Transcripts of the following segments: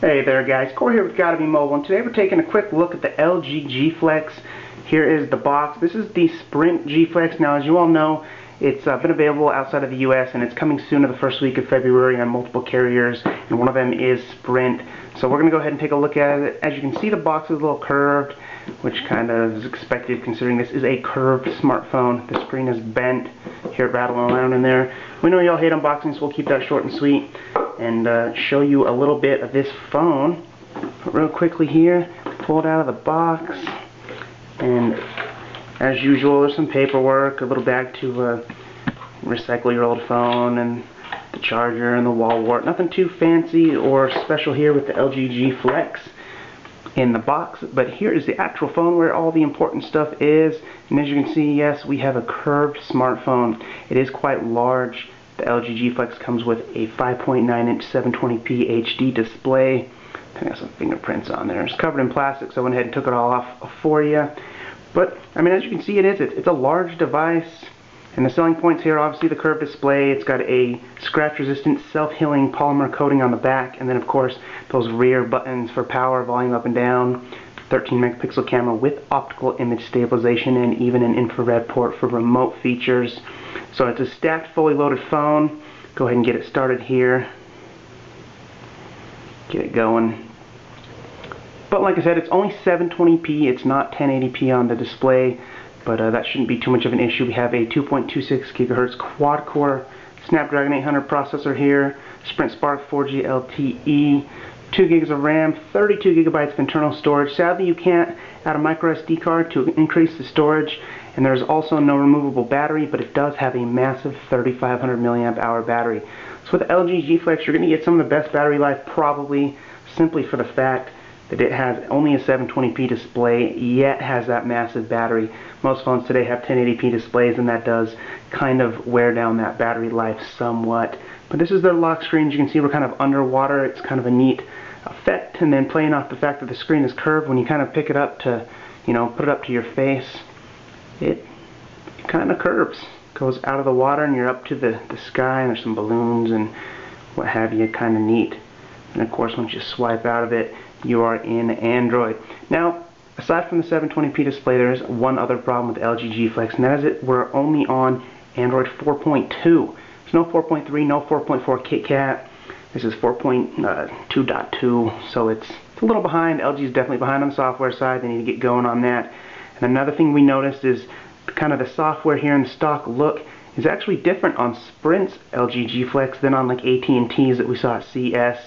Hey there guys, Corey here with GottaBeMobile, and today we're taking a quick look at the LG G Flex. Here is the box. This is the Sprint G Flex. Now, as you all know, it's been available outside of the US, and it's coming soon to the first week of February on multiple carriers, and one of them is Sprint. So we're going to go ahead and take a look at it. As you can see, the box is a little curved, which kind of is expected considering this is a curved smartphone. The screen is bent. Hear it rattling around in there. We know y'all hate unboxings, so we'll keep that short and sweet and show you a little bit of this phone. Real quickly here, pull it out of the box, and as usual there's some paperwork, a little bag to recycle your old phone, and the charger and the wall wart. Nothing too fancy or special here with the LG G Flex in the box, but here is the actual phone where all the important stuff is. And as you can see, yes, we have a curved smartphone. It is quite large. The LG G Flex comes with a 5.9-inch 720p HD display. I got some fingerprints on there. It's covered in plastic, so I went ahead and took it all off for you. But I mean, as you can see, it's a large device. And the selling points here, obviously the curved display. It's got a scratch-resistant, self-healing polymer coating on the back, and then of course those rear buttons for power, volume up and down. 13-megapixel camera with optical image stabilization, and even an infrared port for remote features. So it's a stacked, fully loaded phone. Go ahead and get it started here. Get it going. But like I said, it's only 720p. It's not 1080p on the display. But that shouldn't be too much of an issue. We have a 2.26 gigahertz quad-core Snapdragon 800 processor here, Sprint Spark 4G LTE, 2 gigs of RAM, 32 gigabytes of internal storage. Sadly, you can't add a micro SD card to increase the storage, and there's also no removable battery, but it does have a massive 3500 milliamp hour battery. So with the LG G Flex, you're going to get some of the best battery life, probably simply for the fact that it has only a 720p display, yet has that massive battery. Most phones today have 1080p displays, and that does kind of wear down that battery life somewhat. But this is their lock screen. As you can see, we're kind of underwater. It's kind of a neat effect. And then playing off the fact that the screen is curved, when you kind of pick it up to, put it up to your face, it kind of curves. Goes out of the water and you're up to the sky, and there's some balloons and what have you. Kind of neat. And of course, once you swipe out of it, you are in Android. Now, aside from the 720p display, there is one other problem with the LG G Flex, and that is we're only on Android 4.2. There's no 4.3, no 4.4 KitKat. This is 4.2.2, so it's a little behind. LG is definitely behind on the software side. They need to get going on that. And another thing we noticed is kind of the software here and the stock look is actually different on Sprint's LG G Flex than on like AT&T's that we saw at CES.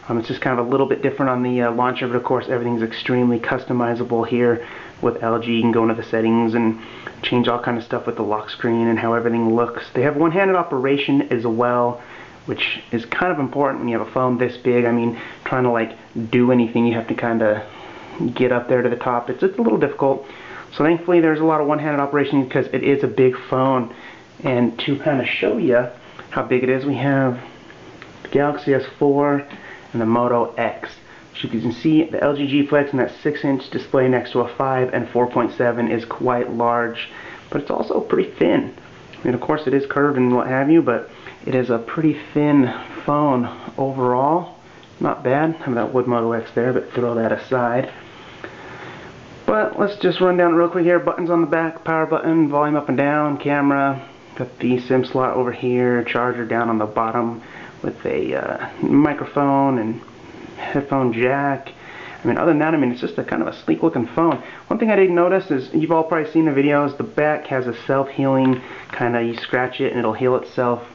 It's just kind of a little bit different on the launcher, but of course everything's extremely customizable here with LG. You can go into the settings and change all kind of stuff with the lock screen and how everything looks. They have one-handed operation as well, which is kind of important when you have a phone this big. I mean, trying to like do anything, you have to kind of get up there to the top. It's a little difficult. So thankfully there's a lot of one-handed operation because it is a big phone. And to kind of show you how big it is, we have the Galaxy S4 and the Moto X. So you can see the LG G Flex and that 6-inch display next to a 5 and 4.7 is quite large, but it's also pretty thin. I mean, of course it is curved and what have you, but it is a pretty thin phone overall. Not bad. I have that wood Moto X there, but throw that aside. But let's just run down real quick here. Buttons on the back, power button, volume up and down, camera, got the SIM slot over here, charger down on the bottom with a microphone and headphone jack. I mean, other than that, it's just a kind of a sleek looking phone. One thing I did notice is, you've all probably seen the videos, the back has a self-healing kind of, you scratch it and it'll heal itself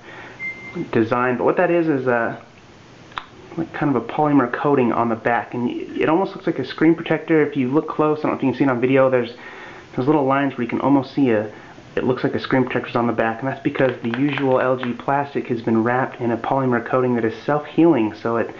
design. But what that is like kind of a polymer coating on the back, and it almost looks like a screen protector. If you look close, I don't know if you can see it on video, there's little lines where you can almost see it looks like a screen protector's on the back, and that's because the usual LG plastic has been wrapped in a polymer coating that is self-healing, so it can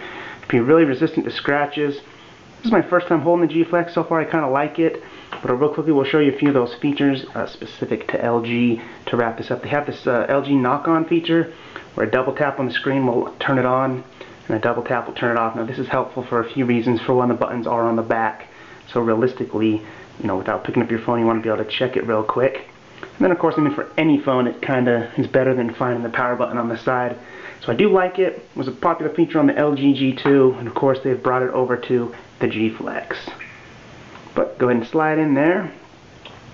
be really resistant to scratches. This is my first time holding the G Flex. So far I kind of like it, but real quickly we'll show you a few of those features specific to LG to wrap this up. They have this LG knock-on feature where a double tap on the screen will turn it on, and a double tap will turn it off. Now this is helpful for a few reasons. For one, the buttons are on the back, so realistically, without picking up your phone, you want to be able to check it real quick. And then of course, for any phone, it kind of is better than finding the power button on the side. So I do like it. It was a popular feature on the LG G2, and of course they've brought it over to the G Flex. But go ahead and slide in there.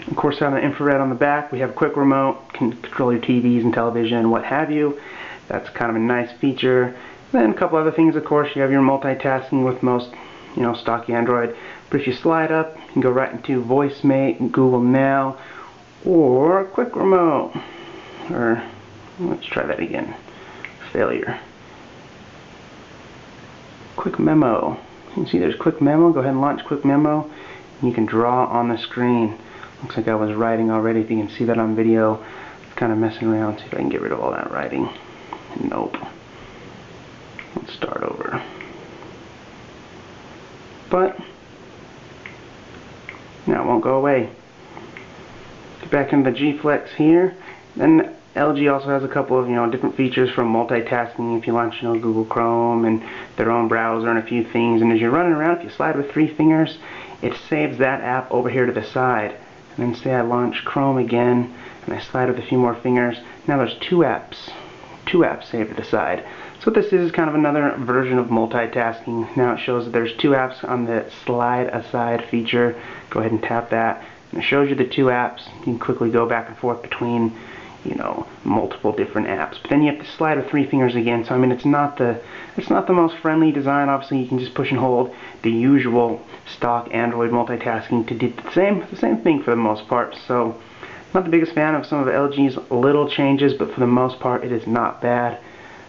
Of course, on the infrared on the back, we have a quick remote, can control your TVs and television and what have you. That's kind of a nice feature. Then a couple other things, of course, you have your multitasking with most, stock Android. But if you slide up, you can go right into VoiceMate, Google Now, or Quick Remote. Or, let's try that again. Failure. Quick Memo. You can see there's Quick Memo. Go ahead and launch Quick Memo. And you can draw on the screen. Looks like I was writing already. If you can see that on video, it's kind of messing around. See if I can get rid of all that writing. Nope. Let's start over. But now it won't go away. Get back into the G Flex here. Then LG also has a couple of different features from multitasking. If you launch Google Chrome and their own browser and a few things, and as you're running around, if you slide with 3 fingers, it saves that app over here to the side. And then say I launch Chrome again and I slide with a few more fingers. Now there's two apps saved to the side. So what this is kind of another version of multitasking. Now it shows that there's 2 apps on the slide aside feature. Go ahead and tap that, and it shows you the 2 apps. You can quickly go back and forth between multiple different apps. But then you have to slide with 3 fingers again. So I mean, it's not the most friendly design. Obviously, you can just push and hold the usual stock Android multitasking to do the same thing for the most part. So not the biggest fan of some of LG's little changes, but for the most part, it is not bad.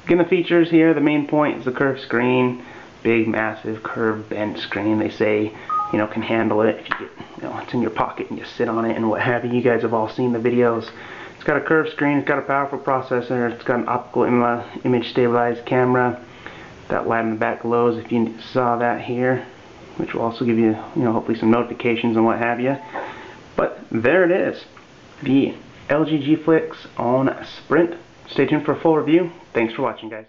Again, the features here, the main point is the curved screen, big, massive, curved, bent screen. They say, can handle it if you get, it's in your pocket and you sit on it and what have you. You guys have all seen the videos. It's got a curved screen, it's got a powerful processor, it's got an optical image stabilized camera. That light in the back glows if you saw that here, which will also give you, hopefully some notifications and what have you. But there it is, the LG G Flex on Sprint. Stay tuned for a full review. Thanks for watching, guys.